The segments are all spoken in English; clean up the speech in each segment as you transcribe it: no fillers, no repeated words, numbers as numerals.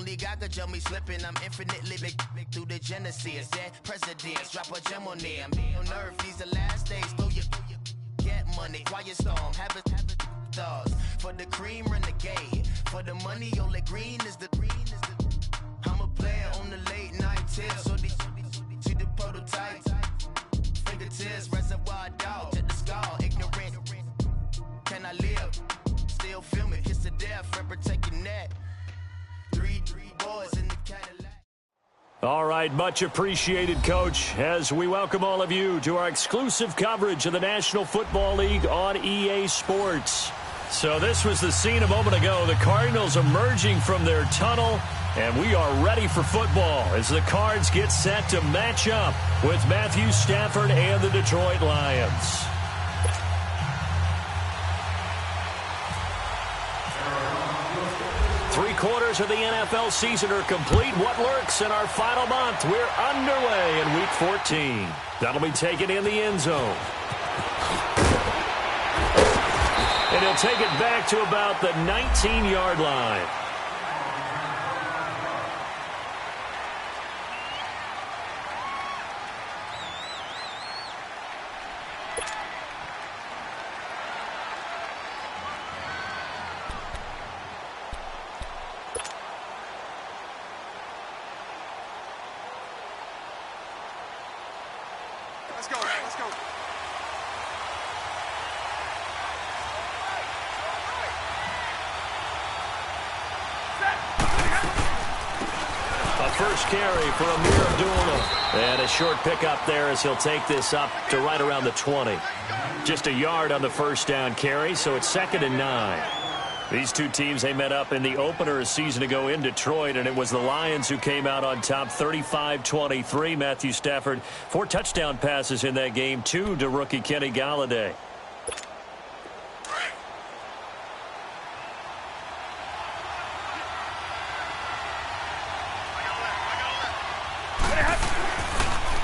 only God could jump me slipping. I'm infinitely big through the Genesis. Dead presidents, drop a gem on them. On earth, these the last days. Throw your get money, quiet storm, have it stars. For the cream, renegade. For the money, only green is the green is the. I'm a player on the late night tip. So they see the prototype. Fingertips, reservoir dog, check the skull, ignorant. Can I live? Still film it, kiss to death, forever taking that. Three boys in the Cadillac. All right, much appreciated, Coach, as we welcome all of you to our exclusive coverage of the National Football League on EA Sports. So this was the scene a moment ago. The Cardinals emerging from their tunnel, and we are ready for football as the Cards get set to match up with Matthew Stafford and the Detroit Lions. Three-quarters of the NFL season are complete. What lurks in our final month? We're underway in Week 14. That'll be taken in the end zone. And he'll take it back to about the 19-yard line. Let's go, man. Let's go. A first carry for Amir Abdullah. And a short pickup there as he'll take this up to right around the 20. Just a yard on the first down carry, so it's 2nd and 9. These two teams, they met up in the opener a season ago in Detroit, and it was the Lions who came out on top 35-23. Matthew Stafford, 4 touchdown passes in that game, 2 to rookie Kenny Galladay.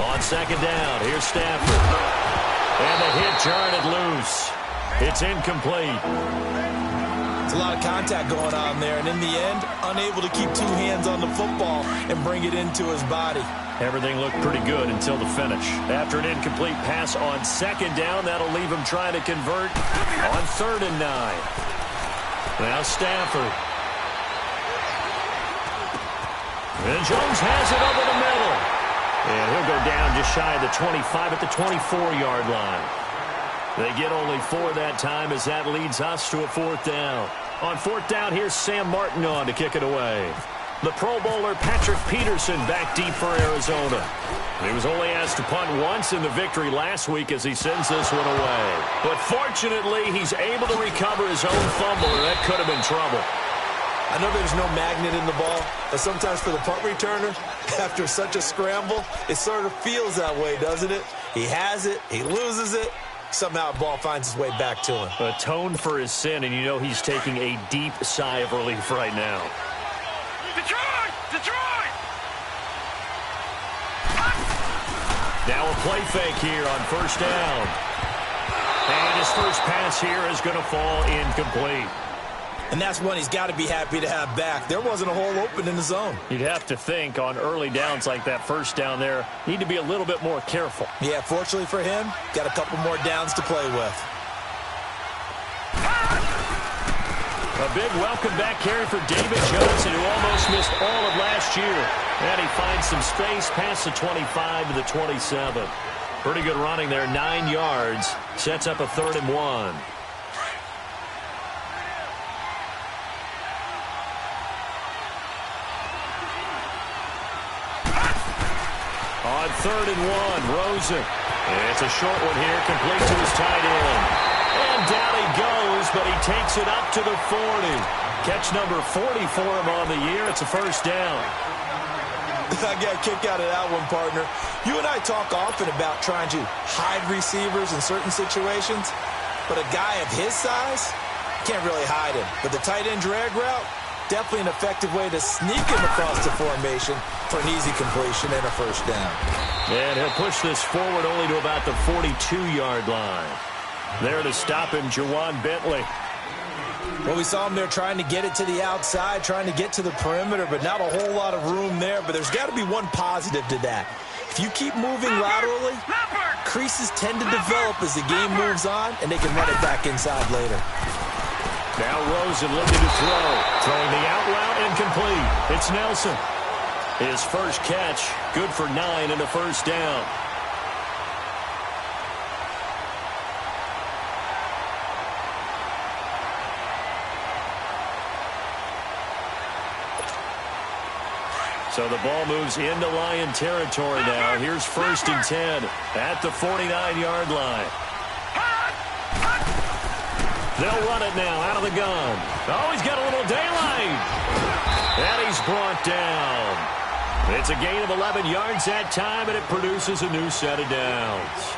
On 2nd down, here's Stafford. And the hit jarred it loose. It's incomplete. A lot of contact going on there, and in the end, unable to keep 2 hands on the football and bring it into his body. Everything looked pretty good until the finish. After an incomplete pass on 2nd down, that'll leave him trying to convert on 3rd and 9. Now Stafford. And Jones has it over the middle. And he'll go down just shy of the 25 at the 24-yard line. They get only 4 that time as that leads us to a 4th down. On 4th down, here's Sam Martin on to kick it away. The Pro Bowler Patrick Peterson back deep for Arizona. He was only asked to punt once in the victory last week as he sends this one away. But fortunately, he's able to recover his own fumble, and that could have been trouble. I know there's no magnet in the ball, but sometimes for the punt returner, after such a scramble, it sort of feels that way, doesn't it? He has it, he loses it. Somehow the ball finds its way back to him. Atoned for his sin, and you know he's taking a deep sigh of relief right now. Detroit! Detroit! Now a play fake here on 1st down. And his first pass here is going to fall incomplete. And that's one he's got to be happy to have back. There wasn't a hole open in the zone. You'd have to think on early downs like that 1st down there, need to be a little bit more careful. Yeah, fortunately for him, got a couple more downs to play with. A big welcome back carry for David Johnson, who almost missed all of last year. And he finds some space past the 25 to the 27. Pretty good running there, 9 yards. Sets up a 3rd and 1. On 3rd and 1, Rosen. It's a short one here, complete to his tight end. And down he goes, but he takes it up to the 40. Catch number 40 for him on the year. It's a 1st down. I got a kick out of that one, partner. You and I talk often about trying to hide receivers in certain situations, but a guy of his size can't really hide him. But the tight end drag route, definitely an effective way to sneak him across the formation for an easy completion and a 1st down. And he'll push this forward only to about the 42-yard line. There to stop him, Juwan Bentley. Well, we saw him there trying to get it to the outside, trying to get to the perimeter, but not a whole lot of room there. But there's got to be one positive to that. If you keep moving laterally, creases tend to develop as the game moves on, and they can run it back inside later. Now Rosen looking to throw. Throwing the out route incomplete. It's Nelson. His first catch, good for 9 and a first down. So the ball moves into Lion territory now. Here's 1st and 10 at the 49-yard line. They'll run it now out of the gun. Oh, he's got a little daylight. And he's brought down. It's a gain of 11 yards that time, and it produces a new set of downs.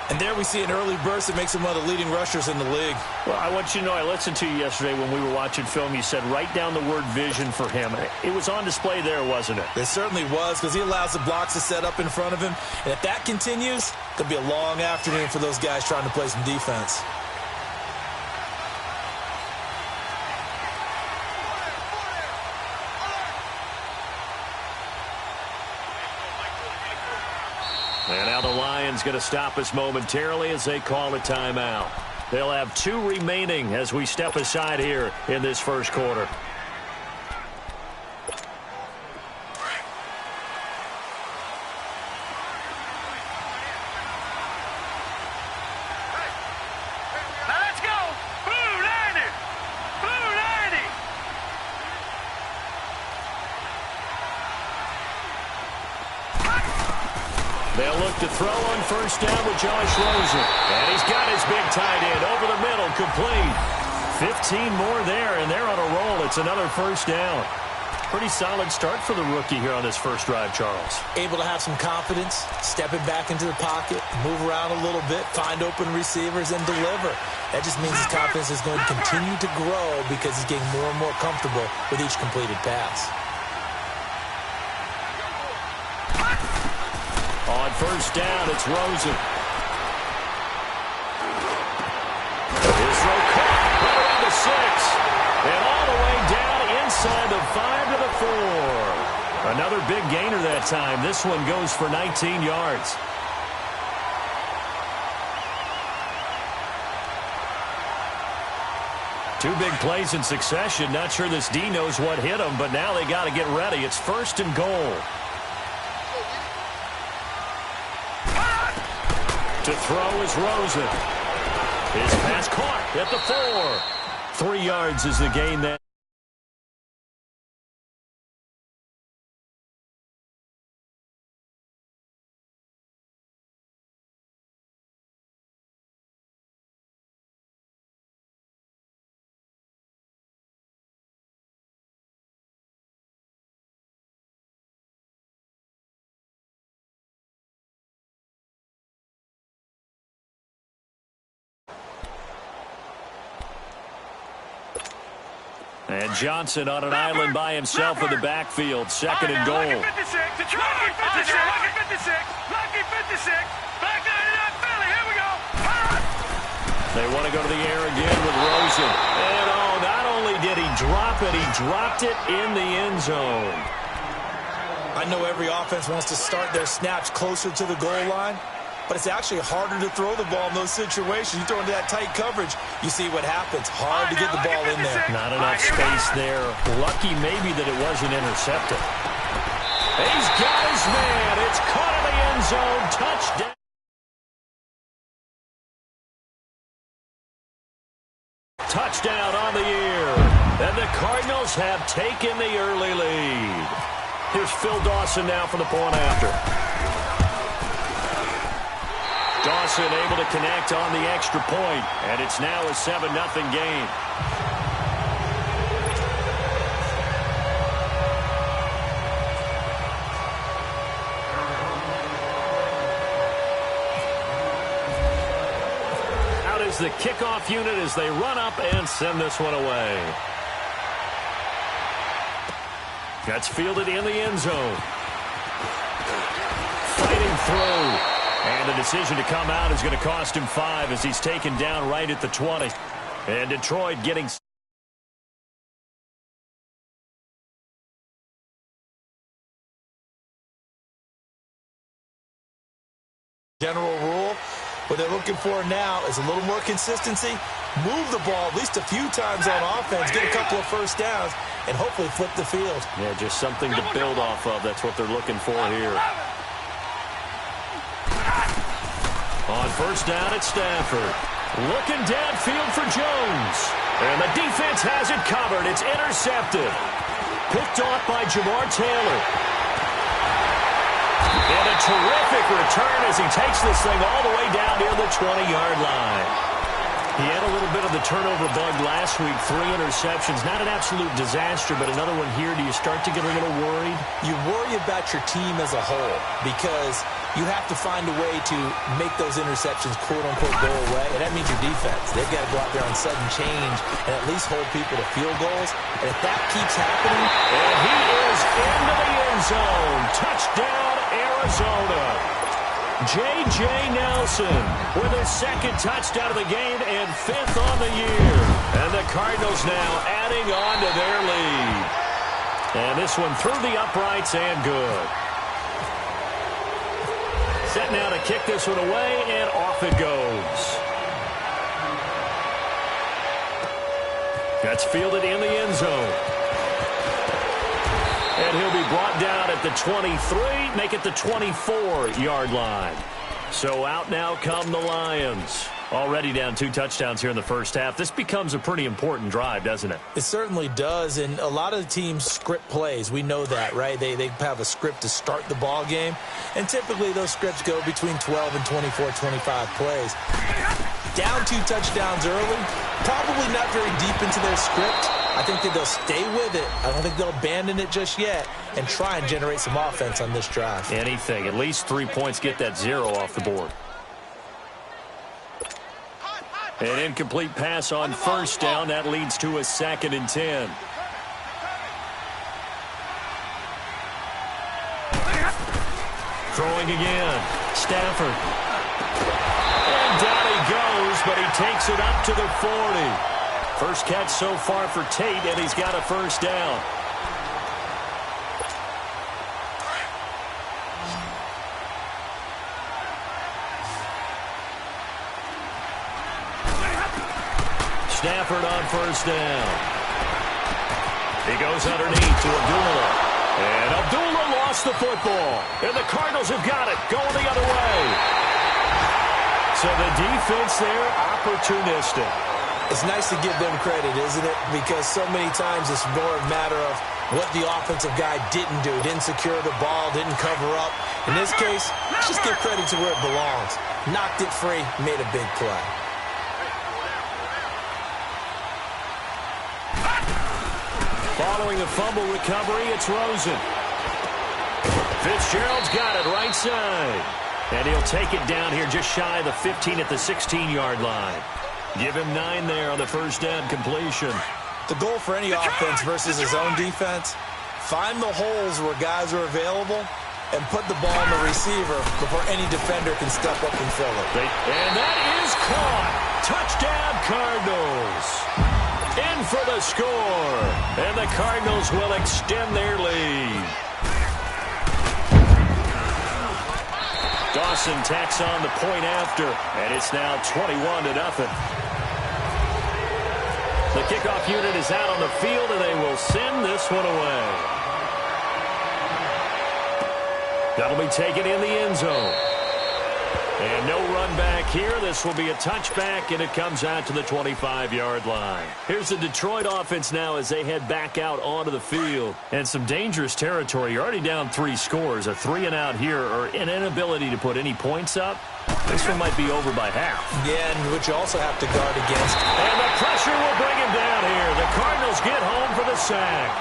And there we see an early burst that makes him one of the leading rushers in the league. Well, I want you to know, I listened to you yesterday when we were watching film. You said write down the word vision for him. It was on display there, wasn't it? It certainly was, because he allows the blocks to set up in front of him. And if that continues, it'll be a long afternoon for those guys trying to play some defense. And now the Lions going to stop us momentarily as they call a timeout. They'll have 2 remaining as we step aside here in this first quarter. Let's go! Blue 90! Blue 90! They'll look to throw on 1st down with Josh Rosen. And he's got his big tight end over the middle, complete. 15 more there, and they're on a roll. It's another 1st down. Pretty solid start for the rookie here on his first drive, Charles. Able to have some confidence, stepping back into the pocket, move around a little bit, find open receivers, and deliver. That just means his confidence is going to continue to grow because he's getting more and more comfortable with each completed pass. On 1st down, it's Rosen. His throw caught right around the 6. And all the way down inside the 5 to the 4. Another big gainer that time. This one goes for 19 yards. Two big plays in succession. Not sure this D knows what hit him, but now they got to get ready. It's 1st and goal. To throw is Rosen. His pass caught at the 4. 3 yards is the gain there. And Johnson on an island by himself in the backfield. 2nd and goal. Lucky 56. Lucky 56. Lucky 56. Lucky 56. Back 99 Philly. Here we go. They want to go to the air again with Rosen. And oh, not only did he drop it, he dropped it in the end zone. I know every offense wants to start their snaps closer to the goal line, but it's actually harder to throw the ball in those situations. You throw into that tight coverage, you see what happens. Hard to get the ball in there. Not enough space there. Lucky maybe that it wasn't intercepted. He's got his man. It's caught in the end zone. Touchdown. Touchdown on the year. And the Cardinals have taken the early lead. Here's Phil Dawson now for the point after. Dawson able to connect on the extra point, and it's now a 7-0 game. Out is the kickoff unit as they run up and send this one away. That's fielded in the end zone. Fighting through. And the decision to come out is going to cost him 5 as he's taken down right at the 20. And Detroit getting General rule, what they're looking for now is a little more consistency, move the ball at least a few times on offense, get a couple of first downs, and hopefully flip the field. Yeah, just something to build off of. That's what they're looking for here. On first down at Stafford. Looking downfield for Jones. And the defense has it covered. It's intercepted. Picked off by Jamar Taylor. And a terrific return as he takes this thing all the way down near the 20-yard line. He had a little bit of the turnover bug last week, 3 interceptions. Not an absolute disaster, but another one here. Do you start to get a little worried? You worry about your team as a whole because you have to find a way to make those interceptions, quote-unquote, go away. And that means your defense. They've got to go out there on sudden change and at least hold people to field goals. And if that keeps happening... And he is into the end zone. Touchdown, Arizona. J.J. Nelson with his second touchdown of the game and 5th on the year. And the Cardinals now adding on to their lead. And this one through the uprights and good. Set now to kick this one away, and off it goes. That's fielded in the end zone. And he'll be brought down at the 23, make it the 24-yard line. So out now come the Lions. Already down 2 touchdowns here in the first half. This becomes a pretty important drive, doesn't it? It certainly does, and a lot of the teams script plays. We know that, right? They have a script to start the ball game, and typically those scripts go between 12 and 24, 25 plays. Down 2 touchdowns early, probably not very deep into their script. I think that they'll stay with it. I don't think they'll abandon it just yet and try and generate some offense on this drive. Anything. At least 3 points, get that 0 off the board. An incomplete pass on first down. That leads to a 2nd and 10. Throwing again. Stafford. And down he goes, but he takes it up to the 40. First catch so far for Tate, and he's got a first down. Stafford on first down. He goes underneath to Abdullah. And Abdullah lost the football. And the Cardinals have got it, going the other way. So the defense there, opportunistic. It's nice to give them credit, isn't it? Because so many times it's more a matter of what the offensive guy didn't do. Didn't secure the ball, didn't cover up. In this case, let's just give credit to where it belongs. Knocked it free, made a big play. Following the fumble recovery, it's Rosen. Fitzgerald's got it right side. And he'll take it down here just shy of the 15 at the 16-yard line. Give him 9 there on the first down completion. The goal for any offense versus his own defense, find the holes where guys are available and put the ball on the receiver before any defender can step up and fill it. And that is caught. Touchdown, Cardinals. In for the score. And the Cardinals will extend their lead. Dawson tacks on the point after, and it's now 21-0. The kickoff unit is out on the field, and they will send this one away. That'll be taken in the end zone. And no run back here. This will be a touchback, and it comes out to the 25-yard line. Here's the Detroit offense now as they head back out onto the field. And some dangerous territory. You're already down 3 scores. A 3-and-out here, or an inability to put any points up. This one might be over by half. Yeah, and which you also have to guard against. And the pressure will bring him down here. The Cardinals get home for the sack.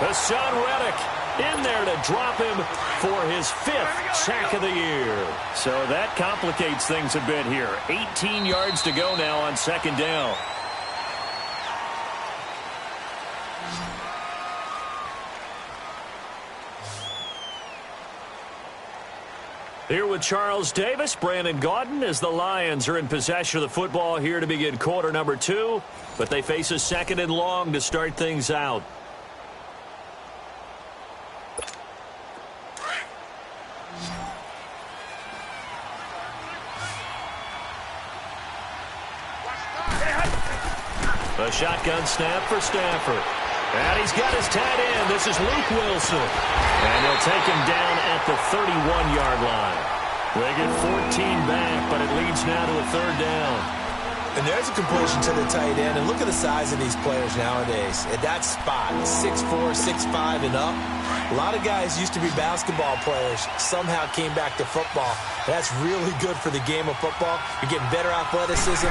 Hassan Reddick in there to drop him for his 5th sack of the year. So that complicates things a bit here. 18 yards to go now on 2nd down. Here with Charles Davis, Brandon Gaudin, as the Lions are in possession of the football here to begin quarter number 2. But they face a 2nd and long to start things out. A shotgun snap for Stafford. And he's got his tight end. This is Luke Wilson. And they'll take him down at the 31-yard line. They get 14 back, but it leads now to a third down. And there's a completion to the tight end. And look at the size of these players nowadays. At that spot, 6'4", 6'5", and up. A lot of guys used to be basketball players, somehow came back to football. That's really good for the game of football. You're getting better athleticism,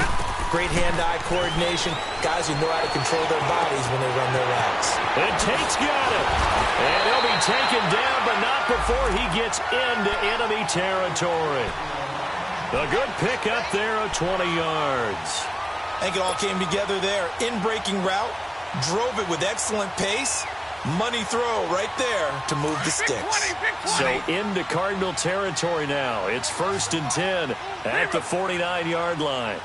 great hand-eye coordination, guys who know how to control their bodies when they run their routes. And Tate's got it. And he'll be taken down, but not before he gets into enemy territory. A good pick up there of 20 yards. I think it all came together there. In-breaking route, drove it with excellent pace. Money throw right there to move the sticks. So into Cardinal territory now. It's 1st and 10 at the 49-yard line.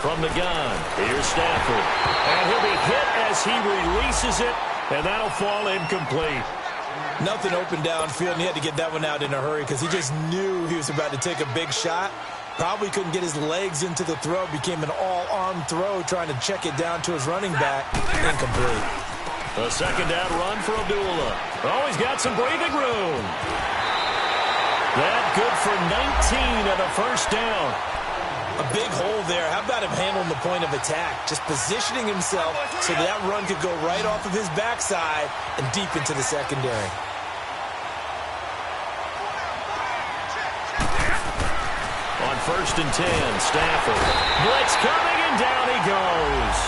From the gun, here's Stafford. And he'll be hit as he releases it, and that'll fall incomplete. Nothing open downfield, and he had to get that one out in a hurry because he just knew he was about to take a big shot. Probably couldn't get his legs into the throw. Became an all-arm throw trying to check it down to his running back. Incomplete. A second down run for Abdullah. Oh, he's got some breathing room. That good for 19 and a first down. A big hole there. How about him handling the point of attack? Just positioning himself so that run could go right off of his backside and deep into the secondary. On 1st and 10, Stafford. Blitz coming, and down he goes.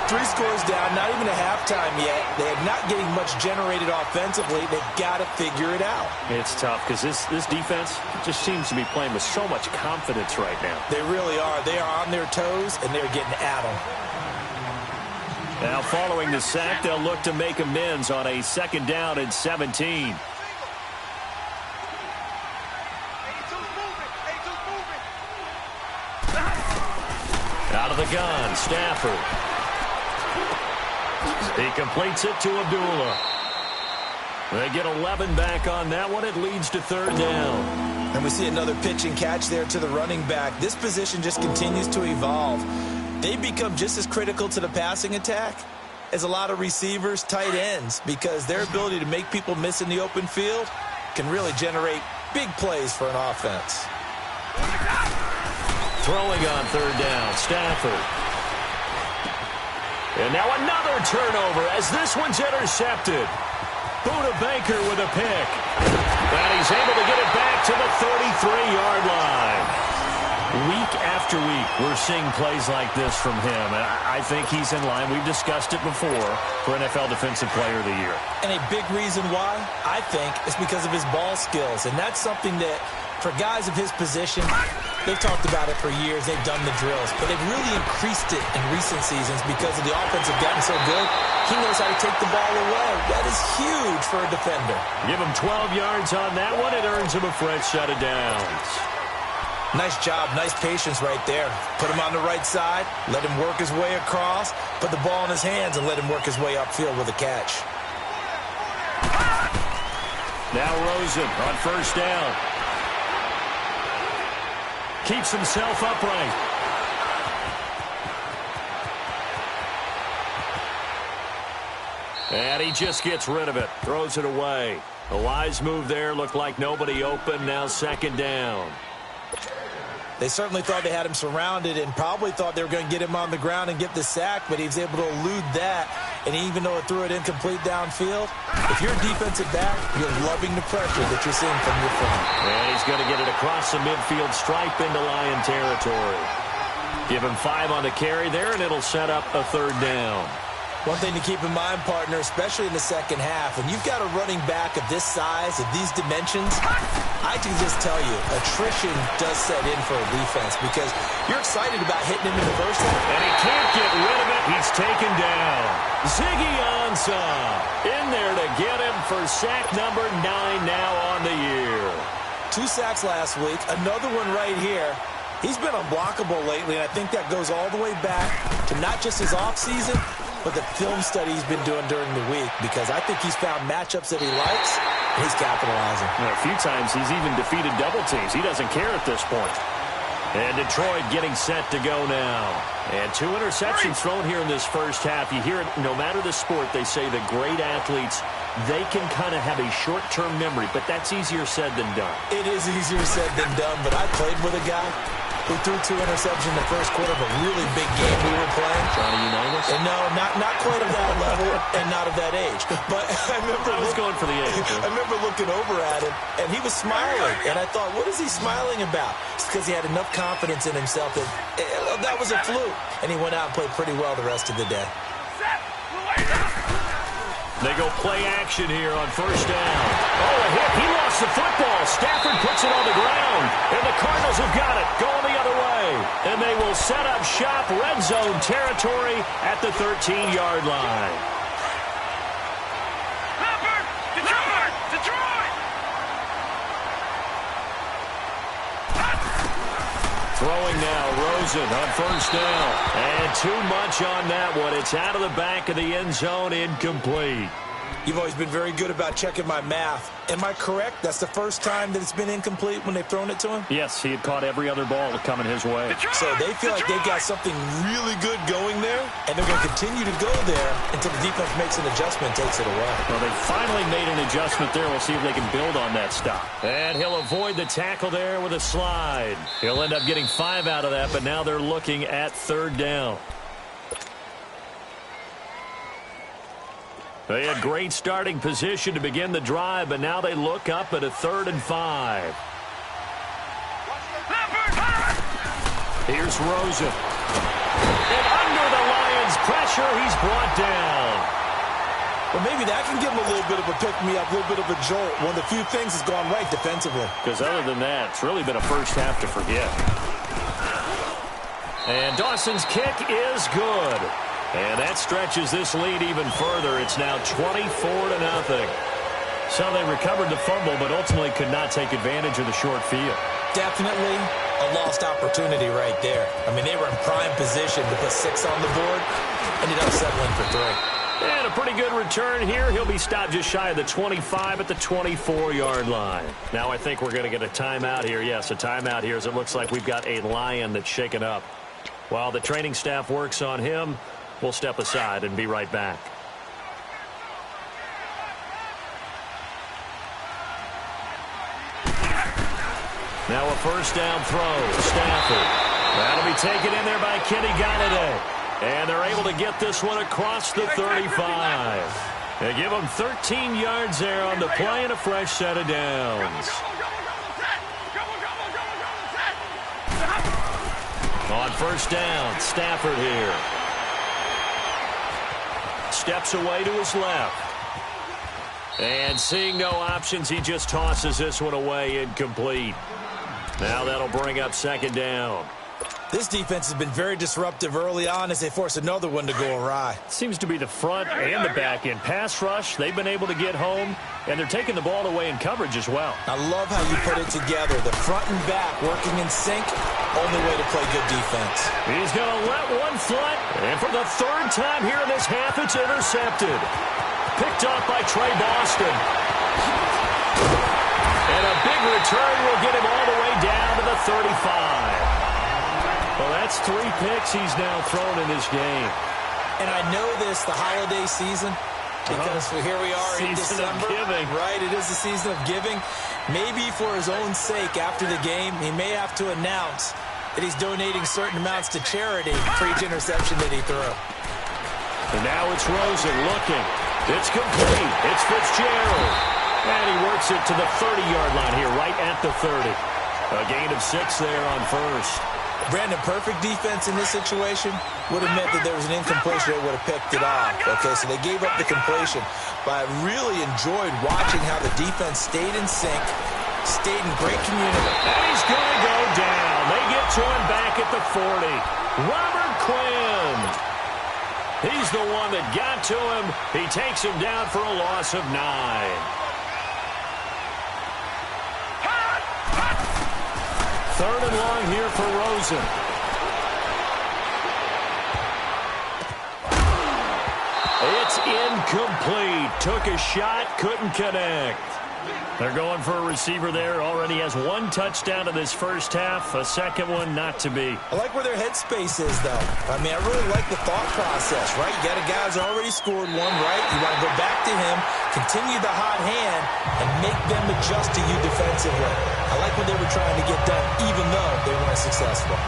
3 scores down, not even a halftime yet. They are not getting much generated offensively. They've got to figure it out. It's tough because this defense just seems to be playing with so much confidence right now. They really are. They are on their toes, and they're getting at them. Now, following the sack, they'll look to make amends on a 2nd down and 17. Out of the gun, Stafford. He completes it to Abdullah. They get 11 back on that one. It leads to 3rd down. And we see another pitch and catch there to the running back. This position just continues to evolve. They become just as critical to the passing attack as a lot of receivers, tight ends, because their ability to make people miss in the open field can really generate big plays for an offense. Throwing on 3rd down, Stafford. And now another turnover as this one's intercepted. Buda Baker with a pick. And he's able to get it back to the 33-yard line. Week after week, we're seeing plays like this from him. And I think he's in line. We've discussed it before for NFL Defensive Player of the Year. And a big reason why, I think, is because of his ball skills. And that's something that, for guys of his position, they've talked about it for years. They've done the drills. But they've really increased it in recent seasons because of the offense have gotten so good. He knows how to take the ball away. That is huge for a defender. Give him 12 yards on that one. It earns him a fresh set of downs. Nice job, nice patience right there. Put him on the right side, let him work his way across, put the ball in his hands, and let him work his way upfield with a catch. Now Rosen on 1st down. Keeps himself upright. And he just gets rid of it. Throws it away. A wise move there. Looked like nobody open. Now 2nd down. They certainly thought they had him surrounded and probably thought they were going to get him on the ground and get the sack, but he was able to elude that. And even though it threw it incomplete downfield, if you're a defensive back, you're loving the pressure that you're seeing from your front. And he's going to get it across the midfield stripe into Lion territory. Give him 5 on the carry there, and it'll set up a 3rd down. One thing to keep in mind, partner, especially in the second half, when you've got a running back of this size, of these dimensions, I can just tell you, attrition does set in for a defense because you're excited about hitting him in the first half. And he can't get rid of it. He's taken down. Ziggy Ansah in there to get him for sack number 9 now on the year. 2 sacks last week, another one right here. He's been unblockable lately, and I think that goes all the way back to not just his offseason, but the film study he's been doing during the week, because I think he's found matchups that he likes, and he's capitalizing. A few times he's even defeated double teams. He doesn't care at this point. And Detroit getting set to go now. And 2 interceptions thrown here in this first half. You hear it, no matter the sport, they say the great athletes, they can kind of have a short-term memory, but that's easier said than done. It is easier said than done, but I played with a guy who threw 2 interceptions in the first quarter of a really big game we were playing. Johnny Unitas? And no, not quite of that level and not of that age. But I was going for the age. I remember looking over at him, and he was smiling. And I thought, what is he smiling about? It's because he had enough confidence in himself that was a fluke. And he went out and played pretty well the rest of the day. They go play action here on first down. Oh, a hit. He lost the football. Stafford puts it on the ground. And the Cardinals have got it. Going the other way. And they will set up shop, red zone territory at the 13-yard line. Detroit! Throwing now, Rosen on first down. And too much on that one. It's out of the back of the end zone, incomplete. You've always been very good about checking my math. Am I correct? That's the first time that it's been incomplete when they've thrown it to him? Yes, he had caught every other ball coming his way. So they feel like they've got something really good going there, and they're going to continue to go there until the defense makes an adjustment and takes it away. Well, they finally made an adjustment there. We'll see if they can build on that stop. And he'll avoid the tackle there with a slide. He'll end up getting 5 out of that, but now they're looking at third down. They had great starting position to begin the drive, but now they look up at a 3rd and 5. Here's Rosen. And under the Lions' pressure, he's brought down. Well, maybe that can give him a little bit of a pick-me-up, a little bit of a jolt. One of the few things that's gone right defensively. Because other than that, it's really been a first half to forget. And Dawson's kick is good. And that stretches this lead even further. It's now 24-0. So they recovered the fumble, but ultimately could not take advantage of the short field. Definitely a lost opportunity right there. I mean, they were in prime position to put 6 on the board. Ended up settling for 3. And a pretty good return here. He'll be stopped just shy of the 25 at the 24-yard line. Now I think we're going to get a timeout here. Yes, a timeout here as it looks like we've got a Lion that's shaken up. While the training staff works on him, we'll step aside and be right back. Now a first down throw. Stafford. That'll be taken in there by Kenny Galladay. And they're able to get this one across the 35. They give them 13 yards there on the play and a fresh set of downs. On first down, Stafford here. Steps away to his left. And seeing no options, he just tosses this one away, incomplete. Now that'll bring up second down. This defense has been very disruptive early on as they force another one to go awry. Seems to be the front and the back end. Pass rush, they've been able to get home, and they're taking the ball away in coverage as well. I love how you put it together. The front and back working in sync, only way to play good defense. He's going to let one fly, and for the 3rd time here in this half, it's intercepted. Picked off by Trey Boston. And a big return will get him all the way down to the 35. Well, that's 3 picks he's now thrown in this game. And I know this, the holiday season, because here we are in December. Right, it is the season of giving. Maybe for his own sake, after the game, he may have to announce that he's donating certain amounts to charity for each interception that he threw. And now it's Rosen looking. It's complete. It's Fitzgerald. And he works it to the 30-yard line here, right at the 30. A gain of 6 there on first. Brandon, perfect defense in this situation would have meant that there was an incompletion. They would have picked it off. Okay, so they gave up the completion. But I really enjoyed watching how the defense stayed in sync, stayed in great community. And he's going to go down. They get to him back at the 40. Robert Quinn. He's the one that got to him. He takes him down for a loss of 9. Third and long here for Rosen. It's incomplete. Took a shot, couldn't connect. They're going for a receiver there. Already has one touchdown in this first half. A second one not to be. I like where their headspace is, though. I mean, I really like the thought process, right? You got a guy who's already scored one, right? You want to go back to him, continue the hot hand, and make them adjust to you defensively. I like what they were trying to get done, even though they weren't successful.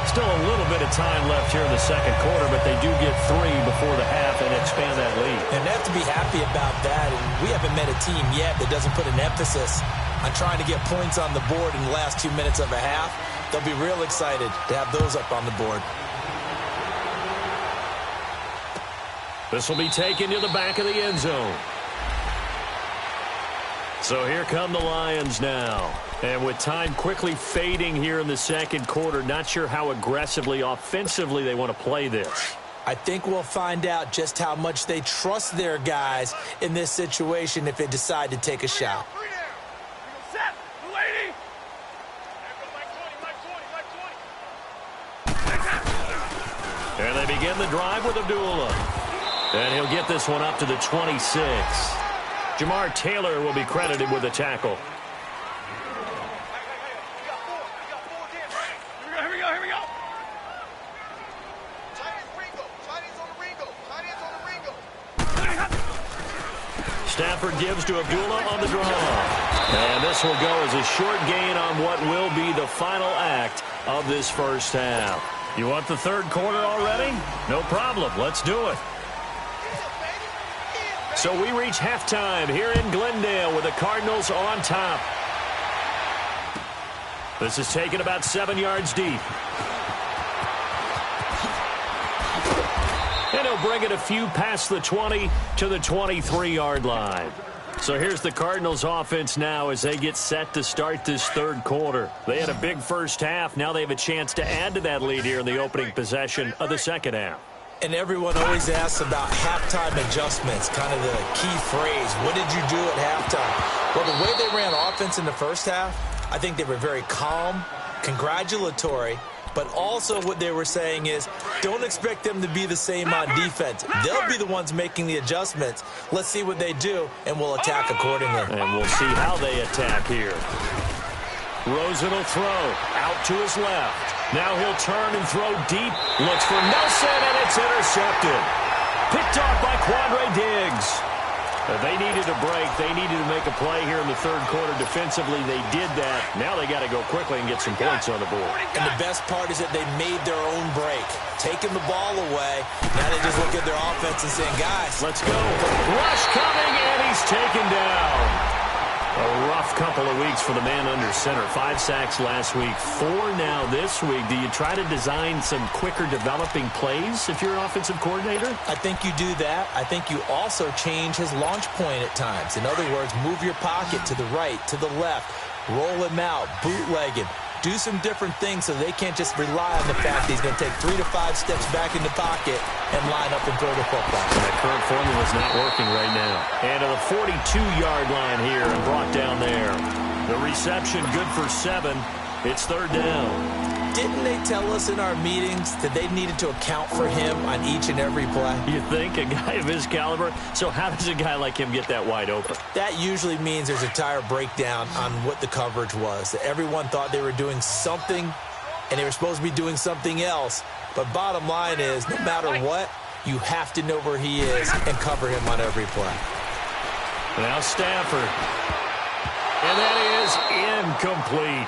Still a little bit of time left here in the second quarter, but they do get 3 before the half and expand that lead. And they have to be happy about that. And we haven't met a team yet that doesn't put an emphasis on trying to get points on the board in the last 2 minutes of a half. They'll be real excited to have those up on the board. This will be taken to the back of the end zone. So here come the Lions now. And with time quickly fading here in the second quarter, not sure how aggressively, offensively they want to play this. I think we'll find out just how much they trust their guys in this situation if they decide to take a shot. And they begin the drive with Abdullah. And he'll get this one up to the 26. Jamar Taylor will be credited with a tackle. Stafford gives to Abdullah on the draw. And this will go as a short gain on what will be the final act of this first half. You want the third quarter already? No problem. Let's do it. So we reach halftime here in Glendale with the Cardinals on top. This is taken about 7 yards deep. And he'll bring it a few past the 20 to the 23-yard line. So here's the Cardinals offense now as they get set to start this third quarter. They had a big first half. Now they have a chance to add to that lead here in the opening possession of the second half. And everyone always asks about halftime adjustments, kind of the key phrase. What did you do at halftime? Well, the way they ran offense in the first half, I think they were very calm, congratulatory, but also what they were saying is don't expect them to be the same on defense. They'll be the ones making the adjustments. Let's see what they do, and we'll attack accordingly. And we'll see how they attack here. Rosen will throw out to his left. Now he'll turn and throw deep. Looks for Nelson, and it's intercepted. Picked off by Quandre Diggs. They needed a break. They needed to make a play here in the third quarter defensively. They did that. Now they got to go quickly and get some points on the board. And the best part is that they made their own break. Taking the ball away. Now they just look at their offense and saying, guys, let's go. Rush coming, and he's taken down. A rough couple of weeks for the man under center. 5 sacks last week, 4 now this week. Do you try to design some quicker developing plays if you're an offensive coordinator? I think you do that. I think you also change his launch point at times. In other words, move your pocket to the right, to the left, roll him out, bootleg him. Do some different things so they can't just rely on the fact that he's going to take 3 to 5 steps back in the pocket and line up and throw the football. And that current formula is not working right now. And to the 42-yard line here and brought down there. The reception good for 7. It's third down. Didn't they tell us in our meetings that they needed to account for him on each and every play? You think? A guy of his caliber? So how does a guy like him get that wide open? That usually means there's a tire breakdown on what the coverage was. That everyone thought they were doing something, and they were supposed to be doing something else. But bottom line is, no matter what, you have to know where he is and cover him on every play. Now Stafford. And that is incomplete.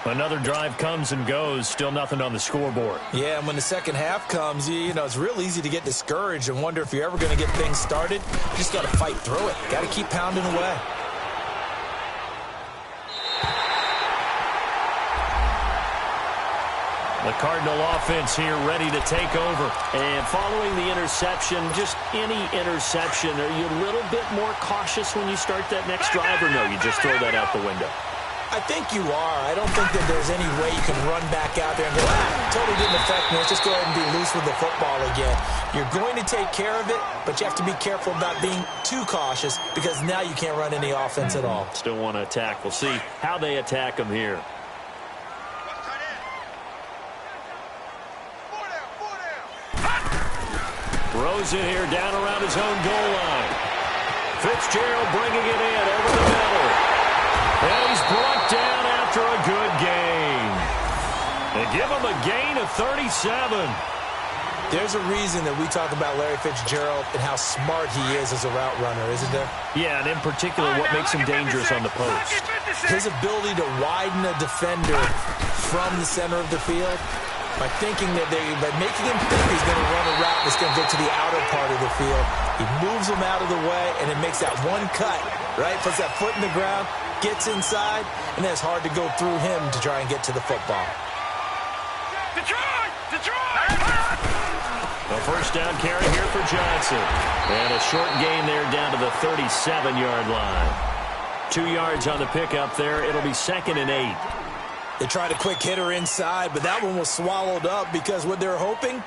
Another drive comes and goes. Still nothing on the scoreboard. Yeah, and when the second half comes, you know, it's real easy to get discouraged and wonder if you're ever going to get things started. You just got to fight through it. Got to keep pounding away. The Cardinal offense here ready to take over. And following the interception, just any interception, are you a little bit more cautious when you start that next drive, or no, you just throw that out the window? I think you are. I don't think that there's any way you can run back out there and go, totally didn't affect me. Let's just go ahead and be loose with the football again. You're going to take care of it, but you have to be careful about being too cautious because now you can't run any offense at all. Still want to attack. We'll see how they attack them here. Rosen here down around his own goal line. Fitzgerald bringing it in over the middle. And he's brought down after a good gain. They give him a gain of 37. There's a reason that we talk about Larry Fitzgerald and how smart he is as a route runner, isn't there? Yeah, and in particular, what makes him dangerous on the post. His ability to widen a defender from the center of the field by making him think he's going to run a route that's going to get to the outer part of the field. He moves him out of the way, and it makes that one cut, right? Puts that foot in the ground, gets inside, and then it's hard to go through him to try and get to the football. A first down carry here for Johnson. And a short gain there down to the 37-yard line. 2 yards on the pickup there. It'll be 2nd and 8. They tried a quick hitter inside, but that one was swallowed up because what they're hoping,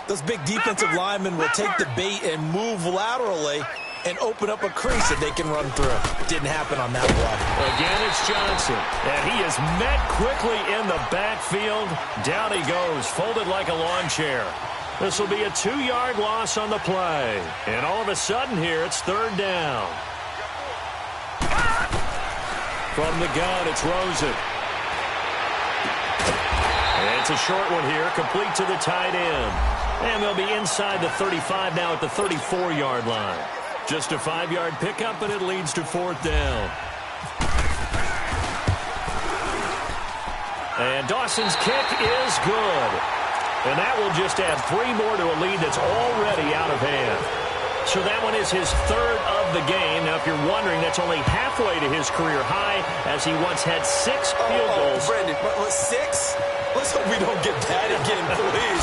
those big defensive linemen will take the bait and move laterally and open up a crease that they can run through. Didn't happen on that play. Again, it's Johnson. And he is met quickly in the backfield. Down he goes, folded like a lawn chair. This will be a 2-yard loss on the play. And all of a sudden here, it's 3rd down. From the gun, it's Rosen. It's a short one here, complete to the tight end. And they'll be inside the 35 now at the 34-yard line. Just a 5-yard pickup, and it leads to 4th down. And Dawson's kick is good. And that will just add 3 more to a lead that's already out of hand. So that one is his 3rd of the game. Now, if you're wondering, that's only halfway to his career high, as he once had 6 field goals. Brandon, what, 6? Let's hope we don't get that again, please.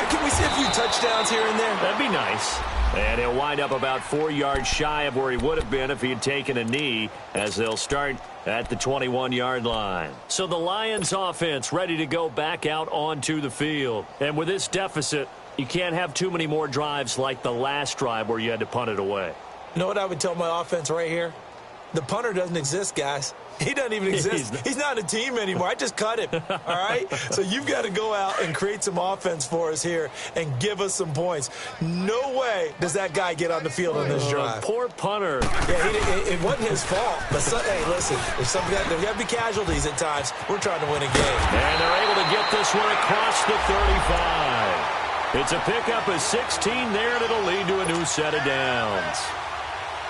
Can we see a few touchdowns here and there? That'd be nice. And he'll wind up about 4 yards shy of where he would have been if he had taken a knee, as they'll start at the 21-yard line. So the Lions offense ready to go back out onto the field. And with this deficit, you can't have too many more drives like the last drive where you had to punt it away. You know what I would tell my offense right here? The punter doesn't exist, guys. He doesn't even exist. He's not a team anymore. I just cut him, all right? So you've got to go out and create some offense for us here and give us some points. No way does that guy get on the field on this drive. Poor punter. Yeah, it wasn't his fault. But, hey, listen, there's got to be casualties at times. We're trying to win a game. And they're able to get this one across the 35. It's a pickup of 16 there, and it'll lead to a new set of downs.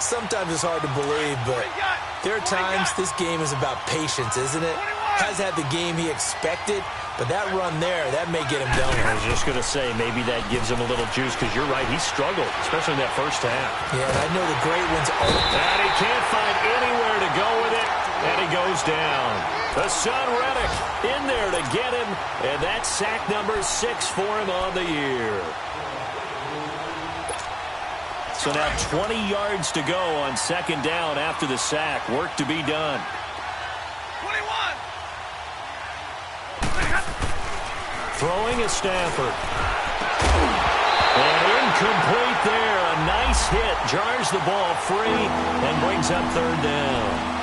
Sometimes it's hard to believe, but there are times this game is about patience, isn't it? Has had the game he expected, but that run there, that may get him going. I was just going to say, maybe that gives him a little juice, because you're right, he struggled, especially in that first half. Yeah, and I know the great ones open. And he can't find anywhere to go with it, and he goes down. Hassan Reddick in there to get him, and that's sack number 6 for him on the year. So now 20 yards to go on 2nd down after the sack. Work to be done. 21. Throwing is Stafford. And incomplete there. A nice hit. Jars the ball free and brings up 3rd down.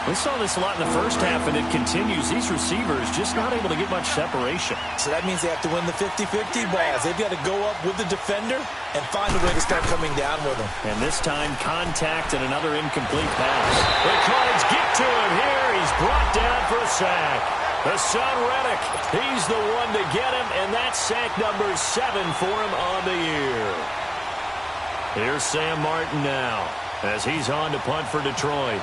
We saw this a lot in the first half, and it continues. These receivers just not able to get much separation. So that means they have to win the 50-50 balls. They've got to go up with the defender and find a way to start coming down with them. And this time, contact and another incomplete pass. The Cards get to him here. He's brought down for a sack. Hassan Reddick, he's the one to get him, and that's sack number 7 for him on the year. Here's Sam Martin now, as he's on to punt for Detroit.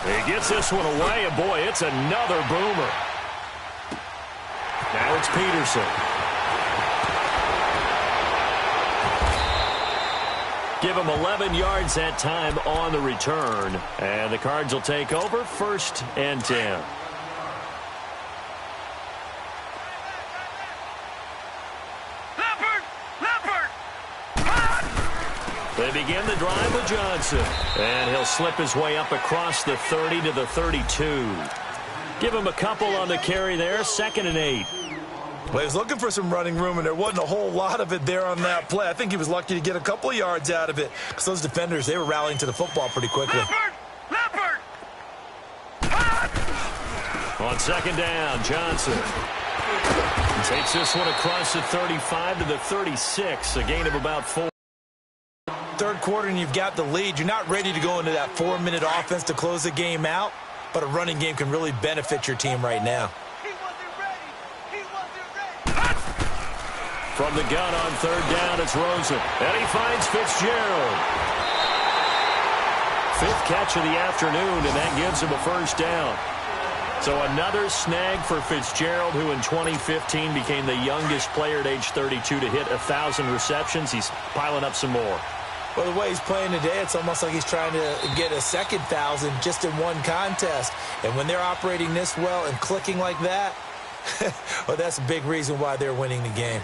He gets this one away, and boy, it's another boomer. Now it's Peterson. Give him 11 yards that time on the return. And the Cards will take over 1st and 10. They begin the drive with Johnson. And he'll slip his way up across the 30 to the 32. Give him a couple on the carry there. 2nd and 8. Well, he was looking for some running room, and there wasn't a whole lot of it there on that play. I think he was lucky to get a couple of yards out of it, because those defenders, they were rallying to the football pretty quickly. Leopard! On 2nd down, Johnson takes this one across the 35 to the 36, a gain of about 4. third quarter and you've got the lead, you're not ready to go into that 4-minute offense to close the game out, but a running game can really benefit your team right now. From the gun on third down, it's Rosen. And he finds Fitzgerald. 5th catch of the afternoon, and that gives him a first down. So another snag for Fitzgerald, who in 2015 became the youngest player at age 32 to hit 1,000 receptions. He's piling up some more. Well, the way he's playing today, it's almost like he's trying to get a second 1,000 just in one contest. And when they're operating this well and clicking like that, well, that's a big reason why they're winning the game.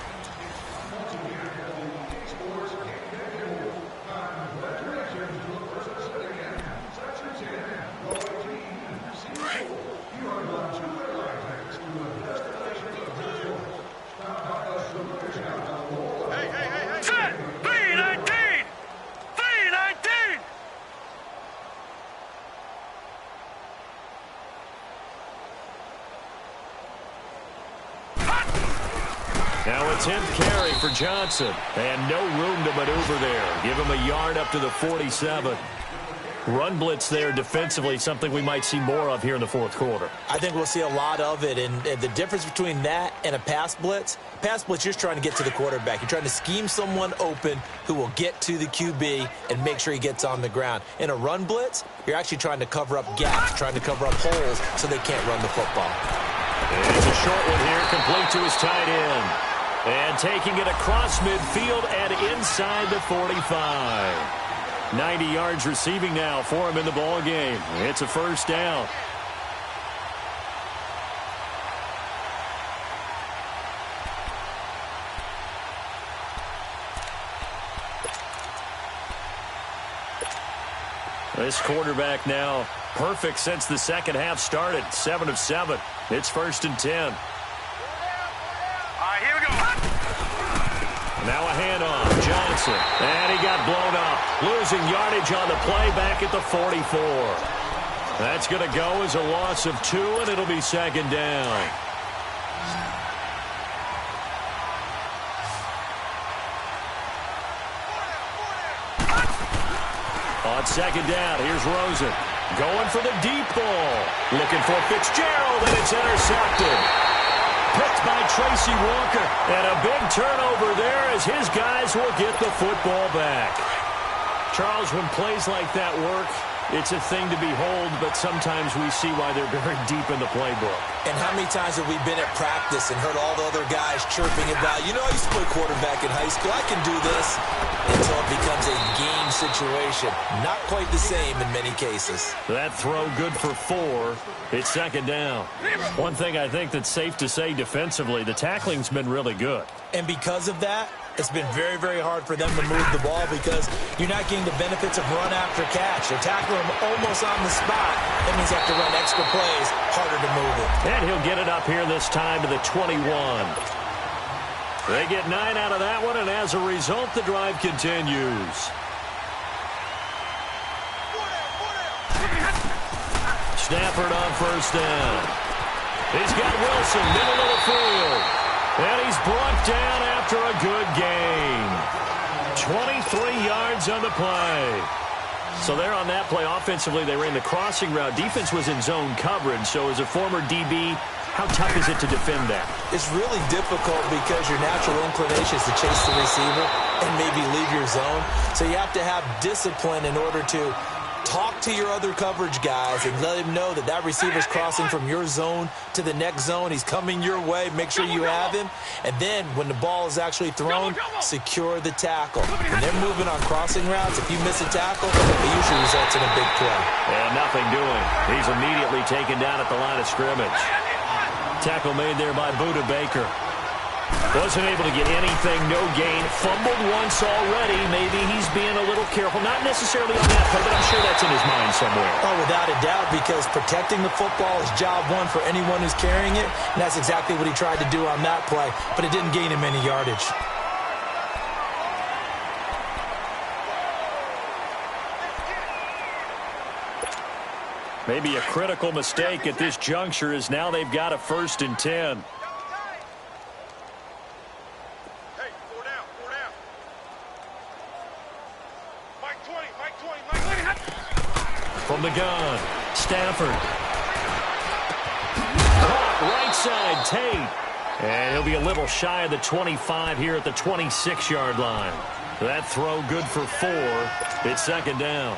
Now a 10th carry for Johnson, and no room to maneuver there. Give him a yard up to the 47. Run blitz there defensively, something we might see more of here in the fourth quarter. I think we'll see a lot of it, and the difference between that and a pass blitz, you're just trying to get to the quarterback. You're trying to scheme someone open who will get to the QB and make sure he gets on the ground. In a run blitz, you're actually trying to cover up gaps, trying to cover up holes so they can't run the football. And it's a short one here, complete to his tight end. And taking it across midfield and inside the 45. 90 yards receiving now for him in the ball game. It's a first down. This quarterback now perfect since the second half started. 7 of 7. It's 1st and 10. Here we go. Now a handoff. Johnson. And he got blown up. Losing yardage on the play back at the 44. That's going to go as a loss of 2, and it'll be 2nd down. On 2nd down, here's Rosen. Going for the deep ball. Looking for Fitzgerald, and it's intercepted. Picked by Tracy Walker. And a big turnover there as his guys will get the football back. Charles, when plays like that work, it's a thing to behold, but sometimes we see why they're very deep in the playbook. And how many times have we been at practice and heard all the other guys chirping about, you know, I used to play quarterback in high school, I can do this, until it becomes a game situation. Not quite the same in many cases. That throw good for 4. It's 2nd down. One thing I think that's safe to say defensively, the tackling's been really good. And because of that, it's been very, very hard for them to move the ball because you're not getting the benefits of run after catch. They're tackling him almost on the spot. That means you have to run extra plays, harder to move it. And he'll get it up here this time to the 21. They get 9 out of that one, and as a result, the drive continues. Stafford on 1st down. He's got Wilson, middle of the field. And he's brought down after a good gain. 23 yards on the play. So there on that play, offensively, they ran the crossing route. Defense was in zone coverage. So as a former DB, how tough is it to defend that? It's really difficult because your natural inclination is to chase the receiver and maybe leave your zone. So you have to have discipline in order to talk to your other coverage guys and let him know that that receiver's crossing from your zone to the next zone. He's coming your way. Make sure you have him. And then when the ball is actually thrown, secure the tackle. When they're moving on crossing routes, if you miss a tackle, it usually results in a big play. And nothing doing. He's immediately taken down at the line of scrimmage. Tackle made there by Buda Baker. Wasn't able to get anything, no gain. Fumbled once already. Maybe he's being a little careful. Not necessarily on that play, but I'm sure that's in his mind somewhere. Oh, without a doubt, because protecting the football is job one for anyone who's carrying it. And that's exactly what he tried to do on that play, but it didn't gain him any yardage. Maybe a critical mistake at this juncture is now they've got a 1st and 10. From the gun, Stafford. Caught right side, Tate. And he'll be a little shy of the 25 here at the 26-yard line. That throw good for 4. It's second down.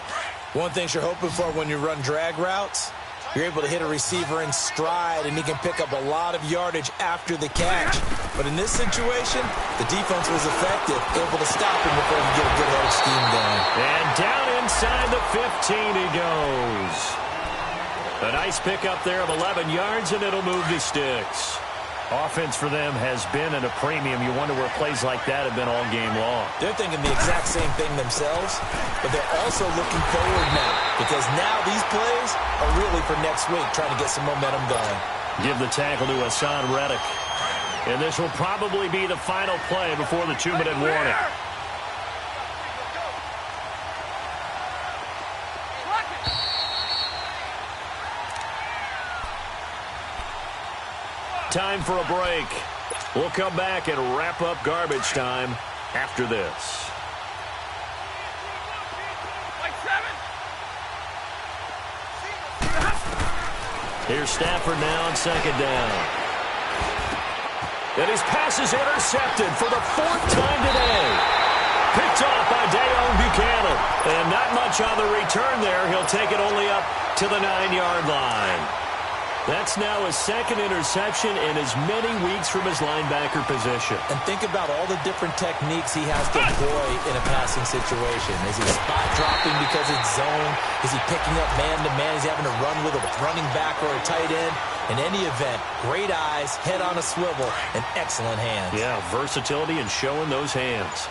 One thing you're hoping for when you run drag routes, you're able to hit a receiver in stride, and he can pick up a lot of yardage after the catch. But in this situation, the defense was effective, able to stop him before he could get a good head of steam going. And down inside the 15 he goes. A nice pickup there of 11 yards, and it'll move the sticks. Offense for them has been at a premium. You wonder where plays like that have been all game long. They're thinking the exact same thing themselves, but they're also looking forward now, because now these plays are really for next week, trying to get some momentum going. Give the tackle to Hassan Reddick. And this will probably be the final play before the 2-minute warning. Time for a break. We'll come back and wrap up garbage time after this. Here's Stafford now on second down. And his pass is intercepted for the 4th time today. Picked off by Dayon Buchanan. And not much on the return there. He'll take it only up to the 9-yard line. That's now his 2nd interception in as many weeks from his linebacker position. And think about all the different techniques he has to employ in a passing situation. Is he spot dropping because it's zone? Is he picking up man-to-man? Is he having to run with a running back or a tight end? In any event, great eyes, head on a swivel, and excellent hands. Yeah, versatility and showing those hands.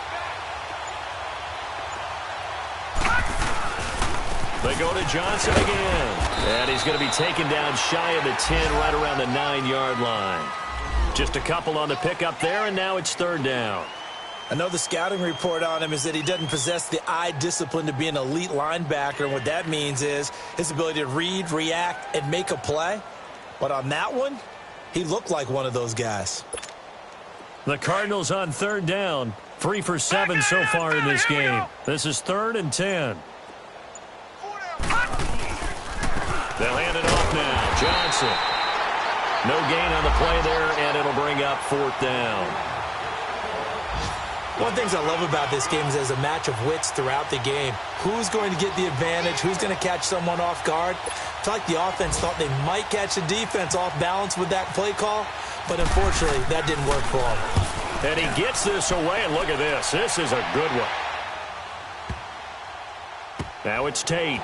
They go to Johnson again. And he's going to be taken down shy of the 10, right around the 9-yard line. Just a couple on the pickup there, and now it's 3rd down. I know the scouting report on him is that he doesn't possess the eye discipline to be an elite linebacker. And what that means is his ability to read, react, and make a play. But on that one, he looked like one of those guys. The Cardinals on 3rd down. 3 for 7 so far in this game. This is 3rd and 10. They'll hand it off now. Johnson. No gain on the play there, and it'll bring up 4th down. One of the things I love about this game is there's a match of wits throughout the game. Who's going to get the advantage? Who's going to catch someone off guard? I feel like the offense thought they might catch the defense off balance with that play call, but unfortunately, that didn't work for them. And he gets this away, and look at this. This is a good one. Now it's Tate.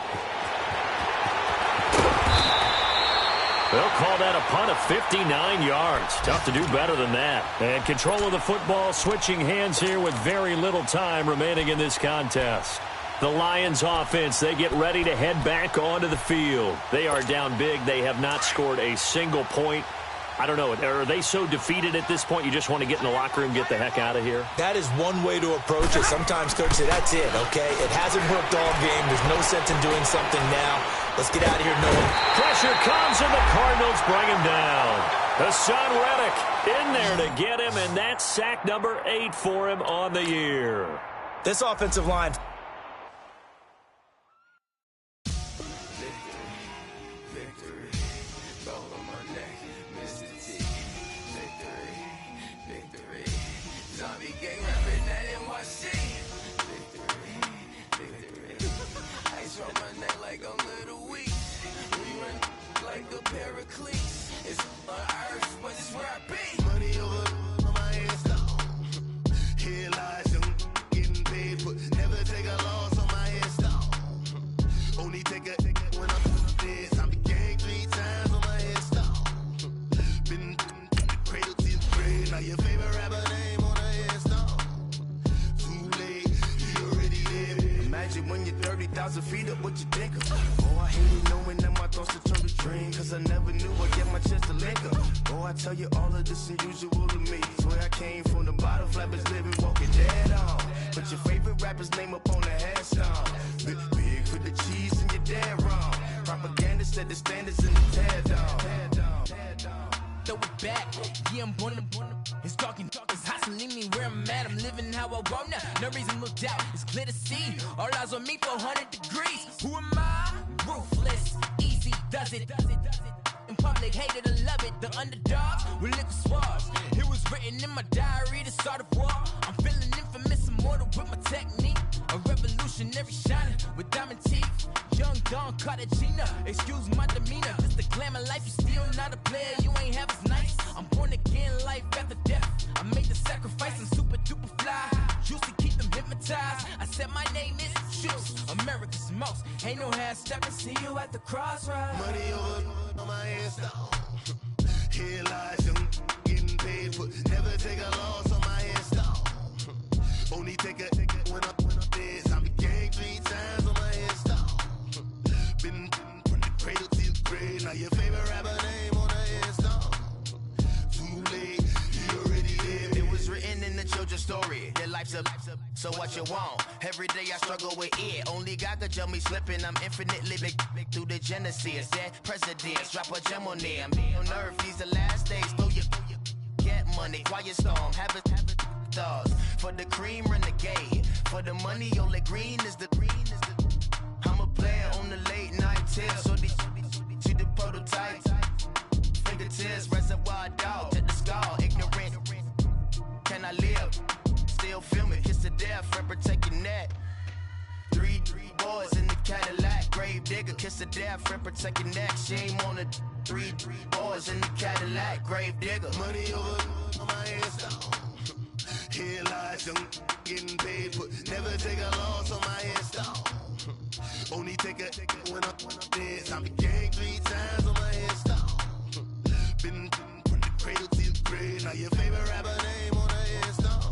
They'll call that a punt of 59 yards. Tough to do better than that. And control of the football, switching hands here with very little time remaining in this contest. The Lions offense, they get ready to head back onto the field. They are down big. They have not scored a single point. I don't know. Are they so defeated at this point you just want to get in the locker room, get the heck out of here? That is one way to approach it. Sometimes coaches say, that's it, okay? It hasn't worked all game. There's no sense in doing something now. Let's get out of here knowing. Pressure comes, and the Cardinals bring him down. Hassan Reddick in there to get him, and that's sack number 8 for him on the year. This offensive line. When you're 30,000 feet up, what you think of? Oh, I hate it knowing that my thoughts have turned to dream, cause I never knew I'd get my chance to link up. Oh, I tell you all of this unusual to me. Swear I came from the bottom, flappers living, walking dead on. Put your favorite rapper's name up on the headstone. Big for the cheese and you're dead wrong. Propaganda set the standards in the tear down. Throw it back, yeah, I'm born. It's talking, it's hustling me where I'm at. I'm living how whoa, whoa, no reason, no doubt, it's clear to see. All eyes on me, 400 degrees. Who am I? Ruthless, easy, does it. In public, hated or love it. The underdogs with liquor swabs. It was written in my diary to start a war. I'm feeling infamous, immortal with my technique. A revolutionary shining with diamond teeth. Young Don Cartagena, excuse my demeanor. Just the glamour life, you still not a player. You ain't half as nice. I'm born again, life after death. I made the sacrifice and super duper fly. Juicy, keep them hypnotized. I said my name is Juice, America's most. Ain't no half stepping. See you at the crossroads. Money over on my headstone. Here lies young, getting paid for. Never take a loss on my headstone. Only take a when I'm dead. I'm gang 3 times on my headstone. Been from the cradle to the grave. Now your favorite rapper name on the headstone. Too late, you already lived. It was written in the children's story. Their life's a so what you want? Every day I struggle with it. Only God could tell me slipping. I'm infinitely big through the Genesis. Dead presidents, drop a gem on them. On earth, these the last days. Throw your get money, quiet storm. Have it stars. For the cream, renegade. For the money, only green is the. I'm a player on the late night tips. So these see the prototype. Fingertips, reservoir dog. To the skull, ignorant. Can I live? Still film it, kiss to death, friend protect your neck. Three boys in the Cadillac, grave digger, kiss to death, friend protect your neck. Shame on the three boys in the Cadillac, grave digger. Money over on my headstone. Here lies young, getting paid for. Never take a loss on my headstone. Only take a when I'm dead. I'm gang 3 times on my headstone. Been from the cradle to the grave. Now your favorite rapper name on the headstone.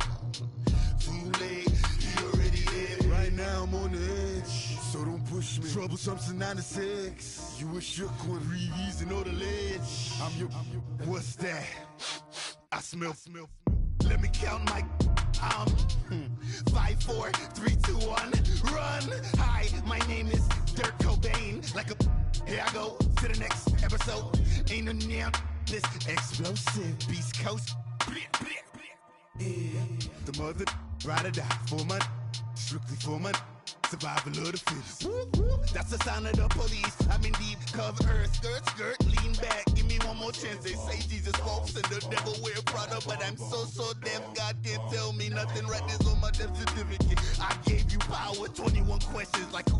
Too late, you already lived. Right now I'm on the edge, so don't push me. Troublesome since 96. You a shook one, Reeves and all the ledge. I'm your, what's that? I smell. Let me count my 5, 4, 3, 2, 1, run. Hi, my name is Dirk Cobain. Like a here I go to the next episode. Ain't no damn this explosive Beast Coast. Yeah. The mother ride or die for my strictly for my survival of the fittest. That's the sound of the police. I'm in deep cover, skirt, lean back. Give me one more chance. They say Jesus walks and the devil wear Prada, but I'm so deaf. God can't tell me nothing. Right there's on my death certificate. I gave you power. 21 questions like who?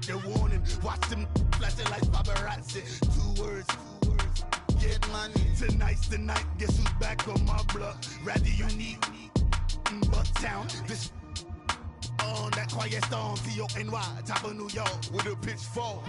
They're warning. Watch them flashing like paparazzi. 2 words. Get money. Tonight's the night. Guess who's back on my block? Rather unique. Bucktown. This. On that quiet storm, T-O-N-Y, top of New York, with a pitchfork.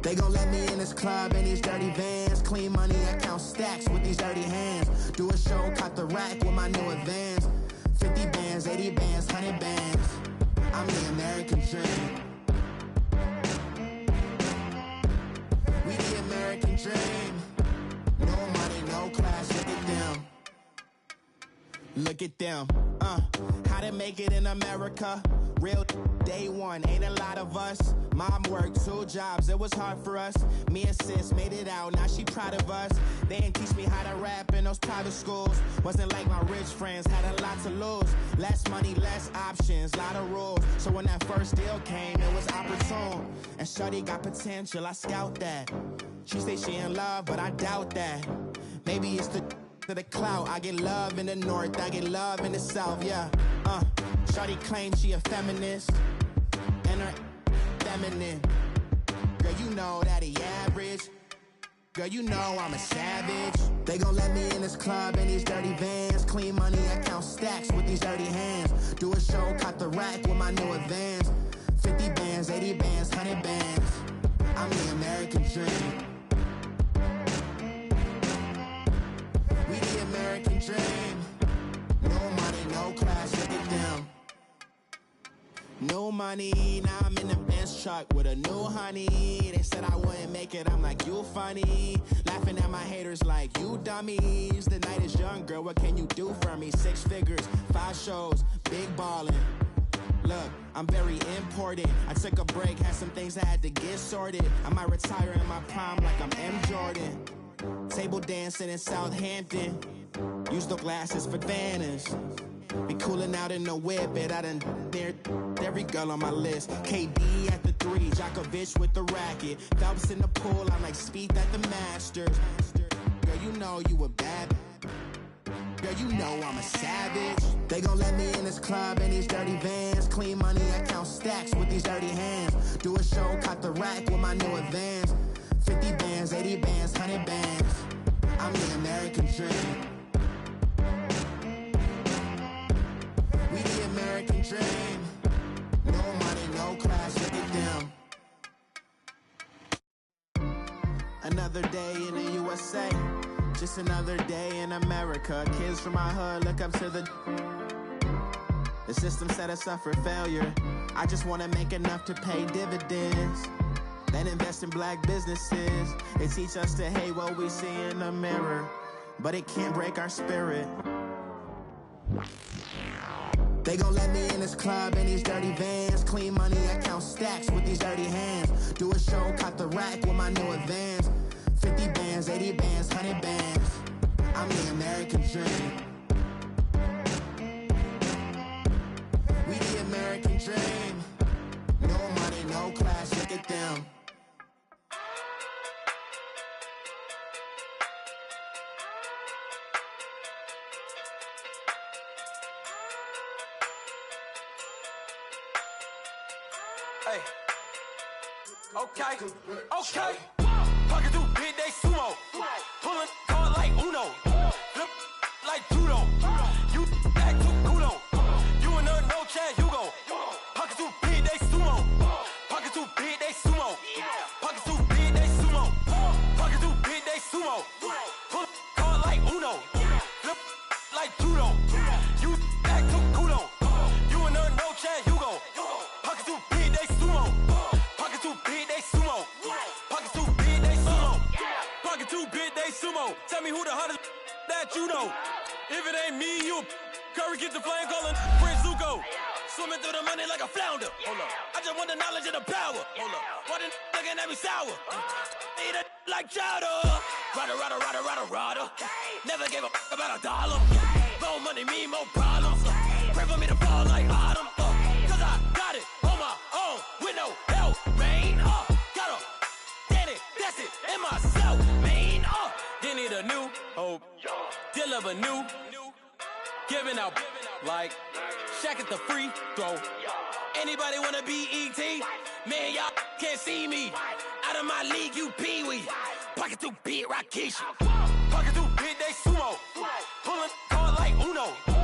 They gon' let me in this club in these dirty vans. Clean money, I count stacks with these dirty hands. Do a show, cut the rack with my new advance. 50 bands, 80 bands, 100 bands. I'm the American dream. American dream. No money, no class, look at them. Look at them. How to make it in America? Real day one, ain't a lot of us. Mom worked 2 jobs, it was hard for us. Me and sis made it out, now she proud of us. They didn't teach me how to rap in those private schools. Wasn't like my rich friends, had a lot to lose. Less money, less options, lot of rules. So when that first deal came, it was opportune. And shorty got potential, I scout that. She say she in love, but I doubt that. Maybe it's the clout. I get love in the north, I get love in the south, yeah. Shorty claims she a feminist, and her feminine. Girl, you know that he average. Girl, you know I'm a savage. They gon' let me in this club in these dirty vans. Clean money, I count stacks with these dirty hands. Do a show, cut the rack with my new advance. 50 bands, 80 bands, 100 bands. I'm the American dream. We the American dream. No money, no class, look at them. No money, now I'm in the Benz truck with a new honey. They said I wouldn't make it, I'm like, you funny. Laughing at my haters like, you dummies. The night is young, girl, what can you do for me? 6 figures, 5 shows, big ballin'. Look, I'm very important. I took a break, had some things I had to get sorted. I might retire in my prime like I'm M. Jordan. Table dancing in Southampton. Use the glasses for banners. Be cooling out in the whip, and I done dared every girl on my list. KD at the 3, Djokovic with the racket. Phelps in the pool, I'm like Speed at the Masters. Girl, you know you a bad. Girl, you know I'm a savage. They gon' let me in this club in these dirty vans. Clean money, I count stacks with these dirty hands. Do a show, caught the rack with my new advance. 50 bands, 80 bands, 100 bands. I'm the American dream. We the American dream. No money, no class, look at them. Another day in the USA. Just another day in America. Kids from my hood look up to the system set us up for failure. I just wanna make enough to pay dividends. Then invest in black businesses. They teach us to hate what we see in the mirror, but it can't break our spirit. They gon' let me in this club in these dirty vans. Clean money, I count stacks with these dirty hands. Do a show, caught the rack with my new advance. 50 bands, 80 bands, 100 bands. I'm the American dream. We the American dream. No money, no class, look at them. Hey. Okay. Pocket through big day sumo. Pulling card like Uno. Flip like judo. You act too kudo. You and her no chance, you go. Pocket through big day sumo. Pocket through big day sumo. Pocket through big day sumo. Pocket through big day sumo. Pull card like Uno. Flip like judo. You act too kudo. You and her no chance, you go. Pocket through big day sumo. Pocket through big day sumo. Pocket through big day sumo. Pocket through big day sumo. Tell me who the hottest that you know. If it ain't me, you Curry get the flame calling Prince Zuko. Swimming through the money like a flounder. Hold up. I just want the knowledge and the power. Hold up. Why the looking at me sour? Eat it like chowder. Rada. Never gave a about $1. More money, me, more problems. Pray for me to fall like autumn. Cause I got it on my own with no help, man. Gotta stand it, that's it, in myself, man. They need a new hope, deliver new, giving out like Shaq at the free throw. Anybody wanna be E.T.? Man, y'all can't see me. Out of my league, you pee-wee. Pocket through big Rakishi. Pocket through big day sumo. Pulling card like Uno.